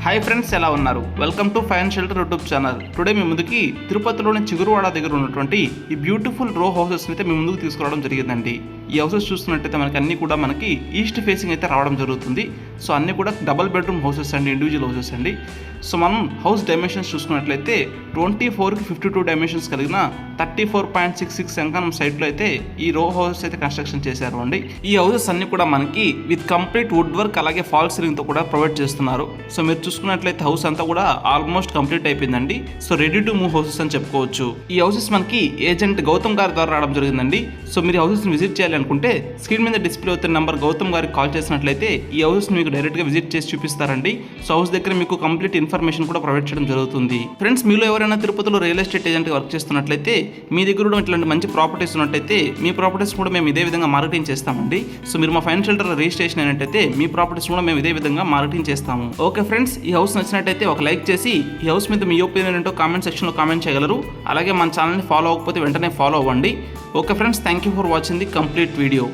Hi friends, ఎలా ఉన్నారు? Welcome to fine shelter YouTube channel. Today మీ ముందుకి తిరుపతిలోని చిగురువాడ దగ్గర ఉన్నటువంటి ఈ బ్యూటిఫుల్ రో హౌసెస్ అయితే మీ ముందుకు తీసుకురావడం జరిగిందండి. ఈ హౌసెస్ చూస్తున్నట్టయితే అన్ని కూడా మనకి ఈస్ట్ ఫేసింగ్ అయితే రావడం జరుగుతుంది. సో అన్నీ కూడా డబుల్ బెడ్రూమ్ హౌసెస్ అండి, ఇండివిజువల్ హౌసెస్ అండి. సో మనం హౌస్ డైమెన్షన్స్ చూసుకున్నట్లయితే 24కి 52 డైమెన్షన్స్ కలిగిన 34.66 ఎంకనం సైట్లో అయితే ఈ రో హౌసెస్ అయితే కన్స్ట్రక్షన్ చేశారు అండి. ఈ హౌసెస్ అన్ని కూడా మనకి విత్ కంప్లీట్ వుడ్ వర్క్ అలాగే ఫాల్ సీలింగ్తో కూడా ప్రొవైడ్ చేస్తున్నారు. సో మీరు చూసుకున్నట్లయితే హౌస్ అంతా కూడా ఆల్మోస్ట్ కంప్లీట్ అయిపోయిందండి. So ready to move houses అని చెప్పుకోవచ్చు. ఈ హౌసెస్ మనకి ఏజెంట్ గౌతమ్ గారి ద్వారా రావడం జరిగిందండి. సో మీరు హౌసెస్ని విజిట్ చేయాలనుకుంటే స్క్రీన్ మీద డిస్ప్లే అవుతున్న నెంబర్ గౌతమ్ గారికి కాల్ చేసినట్లయితే ఈ హౌసెస్ మీకు డైరెక్ట్గా విజిట్ చేసి చూపిస్తారండి. సో హౌస్ దగ్గర మీకు కంప్లీట్ ఇన్ఫర్మేషన్ కూడా ప్రొవైడ్ చేయడం జరుగుతుంది. ఫ్రెండ్స్, మీలో ఎవరైనా తిరుపతిలో రియల్ ఎస్టేట్ ఏజెంట్ వర్క్ చేస్తున్నట్లయితే మీ దగ్గర కూడా ఇట్లాంటి మంచి ప్రాపర్టీస్ ఉన్నట్టయితే మీ ప్రాపర్టీస్ కూడా మేము ఇదే విధంగా మార్కెటింగ్ చేస్తామండి. సో మీరు మా ఫైన్ షెల్టర్ రిజిస్ట్రేషన్ అయినట్టయితే మీ ప్రాపర్టీస్ కూడా మేము ఇదే విధంగా మార్కెటింగ్ చేస్తాము. ఓకే ఫ్రెండ్స్, ఈ హౌస్ నచ్చినట్టయితే ఒక లైక్ చేసి ఈ హౌస్ మీద మీ ఒపీనియన్ ఏంటో కామెంట్ సెక్షన్లో కామెంట్ చేయగలరు. అలాగే మన ఛానల్ని ఫాలో అవ్వకపోతే వెంటనే ఫాలో అవ్వండి. Okay friends, thank you for watching the complete video.